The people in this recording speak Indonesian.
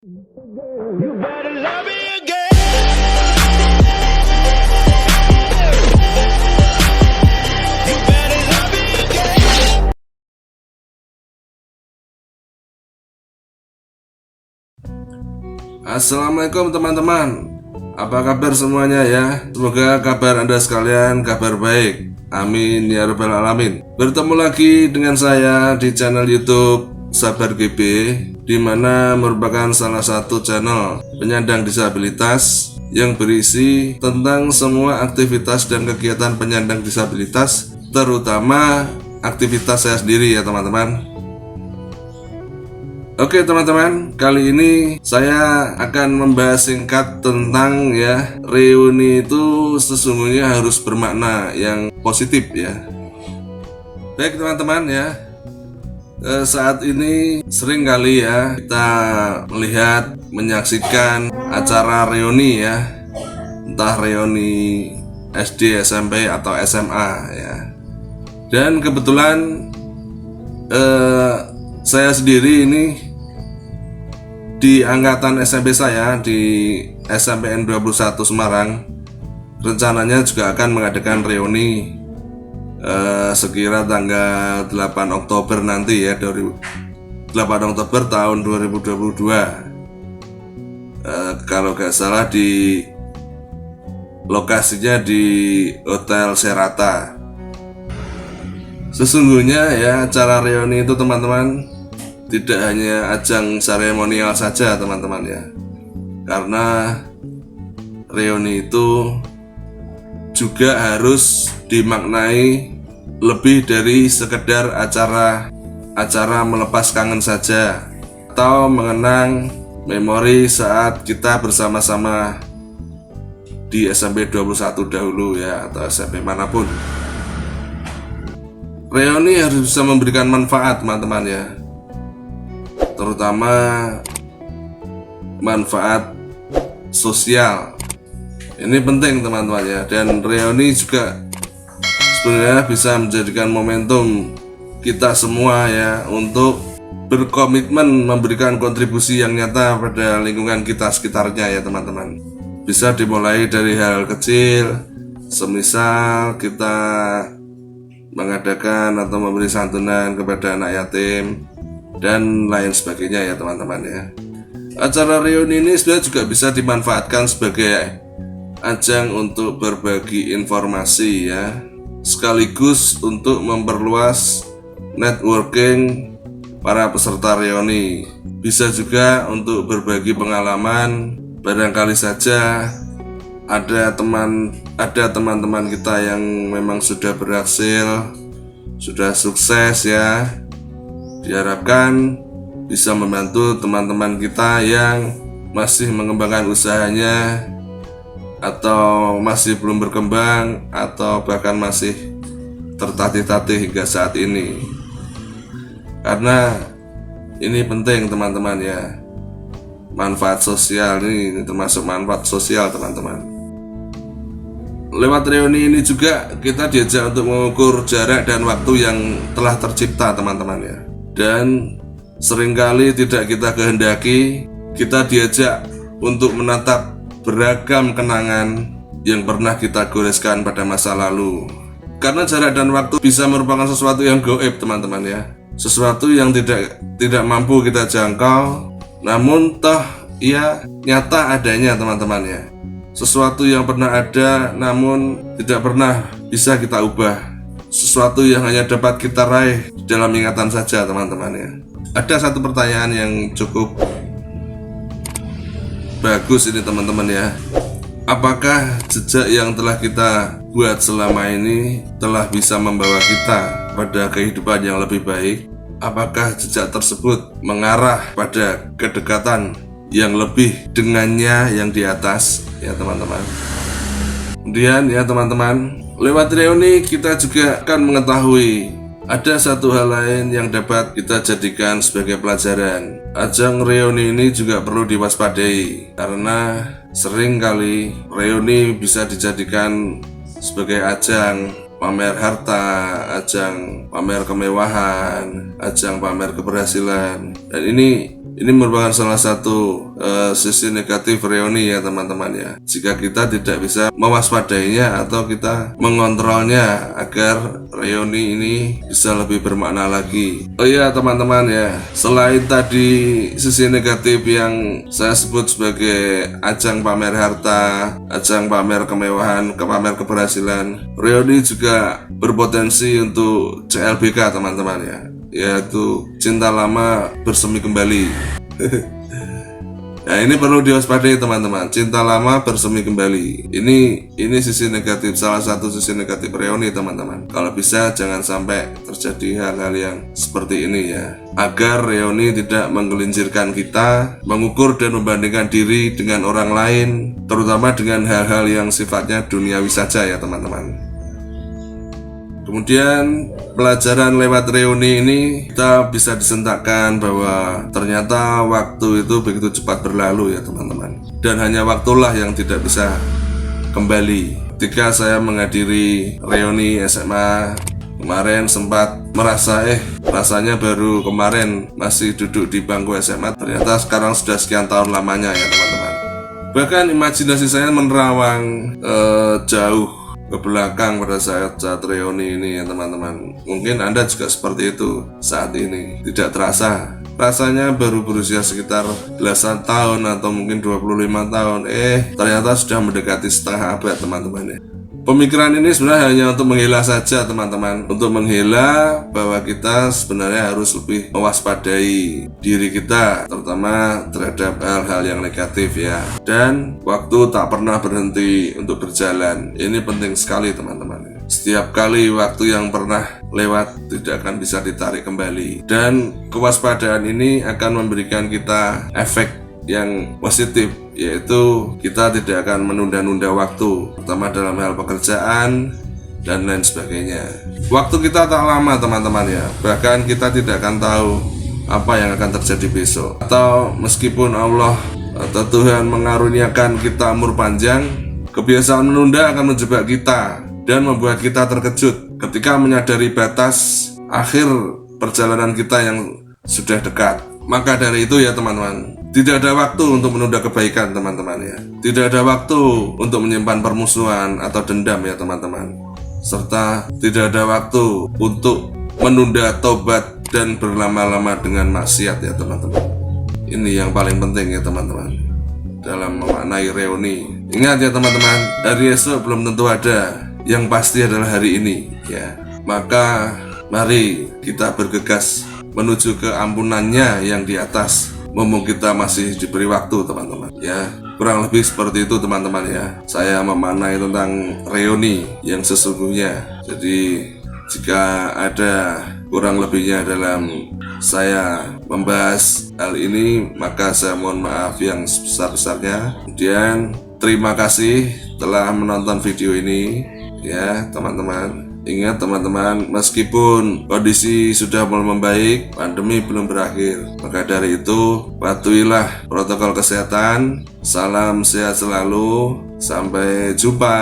You better love me again. You better love me again. Assalamualaikum teman-teman. Apa kabar semuanya ya? Semoga kabar Anda sekalian kabar baik. Amin ya rabbal alamin. Bertemu lagi dengan saya di channel YouTube Sabar GB, di mana merupakan salah satu channel penyandang disabilitas yang berisi tentang semua aktivitas dan kegiatan penyandang disabilitas, terutama aktivitas saya sendiri ya teman-teman. Oke teman-teman, kali ini saya akan membahas singkat tentang reuni itu sesungguhnya harus bermakna yang positif ya. Baik teman-teman ya, saat ini sering kali ya kita melihat, menyaksikan acara reuni ya, entah reuni SD, SMP atau SMA ya. Dan kebetulan saya sendiri ini di angkatan SMP saya di SMPN 21 Semarang rencananya juga akan mengadakan reuni sekira tanggal 8 Oktober nanti ya, 8 Oktober tahun 2022, kalau gak salah di lokasinya di Hotel Serata. Sesungguhnya ya acara reuni itu teman-teman tidak hanya ajang seremonial saja teman-teman ya, karena reuni itu juga harus dimaknai lebih dari sekedar acara melepas kangen saja atau mengenang memori saat kita bersama-sama di SMP 21 dahulu ya, atau SMP manapun. Reuni harus bisa memberikan manfaat teman-teman ya, terutama manfaat sosial. Ini penting teman-teman ya, dan reuni juga sebenarnya bisa menjadikan momentum kita semua ya untuk berkomitmen memberikan kontribusi yang nyata pada lingkungan kita sekitarnya ya teman-teman. Bisa dimulai dari hal kecil, semisal kita mengadakan atau memberi santunan kepada anak yatim dan lain sebagainya ya teman-teman ya. Acara reuni ini sebenarnya juga bisa dimanfaatkan sebagai ajang untuk berbagi informasi ya, sekaligus untuk memperluas networking para peserta reuni. Bisa juga untuk berbagi pengalaman, barangkali saja ada teman-teman kita yang memang sudah berhasil, sudah sukses ya. Diharapkan bisa membantu teman-teman kita yang masih mengembangkan usahanya, atau masih belum berkembang, atau bahkan masih tertatih-tatih hingga saat ini. Karena ini penting teman-teman ya, manfaat sosial ini termasuk manfaat sosial teman-teman. Lewat reuni ini juga kita diajak untuk mengukur jarak dan waktu yang telah tercipta teman-teman ya. Dan seringkali tidak kita kehendaki, kita diajak untuk menatap beragam kenangan yang pernah kita goreskan pada masa lalu. Karena jarak dan waktu bisa merupakan sesuatu yang gaib teman-teman ya, sesuatu yang tidak mampu kita jangkau, namun toh ia nyata adanya teman-teman ya. Sesuatu yang pernah ada namun tidak pernah bisa kita ubah, sesuatu yang hanya dapat kita raih dalam ingatan saja teman-teman ya. Ada satu pertanyaan yang cukup bagus ini teman-teman ya. Apakah jejak yang telah kita buat selama ini telah bisa membawa kita pada kehidupan yang lebih baik? Apakah jejak tersebut mengarah pada kedekatan yang lebih dengannya yang di atas ya teman-teman. Kemudian ya teman-teman, lewat reuni kita juga akan mengetahui ada satu hal lain yang dapat kita jadikan sebagai pelajaran. Ajang reuni ini juga perlu diwaspadai, karena sering kali reuni bisa dijadikan sebagai ajang pamer harta, ajang pamer kemewahan, ajang pamer keberhasilan. Dan ini merupakan salah satu sisi negatif reuni ya teman-teman ya. Jika kita tidak bisa mewaspadainya atau kita mengontrolnya agar reuni ini bisa lebih bermakna lagi. Oh iya teman-teman ya, selain tadi sisi negatif yang saya sebut sebagai ajang pamer harta, ajang pamer kemewahan, pamer keberhasilan, reuni juga berpotensi untuk CLBK teman-teman ya, yaitu cinta lama bersemi kembali. Nah ini perlu diwaspadai teman-teman, cinta lama bersemi kembali. Ini sisi negatif, salah satu sisi negatif reuni teman-teman. Kalau bisa jangan sampai terjadi hal-hal yang seperti ini ya, agar reuni tidak menggelincirkan kita mengukur dan membandingkan diri dengan orang lain, terutama dengan hal-hal yang sifatnya duniawi saja ya teman-teman. Kemudian pelajaran lewat reuni ini kita bisa disentakkan bahwa ternyata waktu itu begitu cepat berlalu ya teman-teman. Dan hanya waktulah yang tidak bisa kembali. Ketika saya menghadiri reuni SMA kemarin sempat merasa rasanya baru kemarin masih duduk di bangku SMA, ternyata sekarang sudah sekian tahun lamanya ya teman-teman. Bahkan imajinasi saya menerawang jauh ke belakang pada saat reuni ini ya teman-teman. Mungkin Anda juga seperti itu saat ini, tidak terasa. Rasanya baru berusia sekitar belasan tahun atau mungkin 25 tahun, ternyata sudah mendekati setengah abad teman-teman ya. Pemikiran ini sebenarnya hanya untuk menghela saja teman-teman, untuk menghela bahwa kita sebenarnya harus lebih mewaspadai diri kita, terutama terhadap hal-hal yang negatif ya. Dan waktu tak pernah berhenti untuk berjalan, ini penting sekali teman-teman. Setiap kali waktu yang pernah lewat tidak akan bisa ditarik kembali, dan kewaspadaan ini akan memberikan kita efek yang positif, yaitu kita tidak akan menunda-nunda waktu, terutama dalam hal pekerjaan dan lain sebagainya. Waktu kita tak lama teman-teman ya, bahkan kita tidak akan tahu apa yang akan terjadi besok. Atau meskipun Allah atau Tuhan mengaruniakan kita umur panjang, kebiasaan menunda akan menjebak kita dan membuat kita terkejut ketika menyadari batas akhir perjalanan kita yang sudah dekat. Maka dari itu ya teman-teman, tidak ada waktu untuk menunda kebaikan teman-teman ya. Tidak ada waktu untuk menyimpan permusuhan atau dendam ya teman-teman. Serta tidak ada waktu untuk menunda tobat dan berlama-lama dengan maksiat ya teman-teman. Ini yang paling penting ya teman-teman dalam memaknai reuni. Ingat ya teman-teman, hari esok belum tentu ada, yang pasti adalah hari ini ya. Maka mari kita bergegas menuju ke ampunannya yang di atas, mumpung kita masih diberi waktu teman-teman ya. Kurang lebih seperti itu teman-teman ya, saya memaknai tentang reuni yang sesungguhnya. Jadi jika ada kurang lebihnya dalam saya membahas hal ini, maka saya mohon maaf yang sebesar-besarnya. Kemudian terima kasih telah menonton video ini ya teman-teman. Ingat teman-teman, meskipun kondisi sudah mulai membaik, pandemi belum berakhir. Maka dari itu, patuhilah protokol kesehatan. Salam sehat selalu. Sampai jumpa.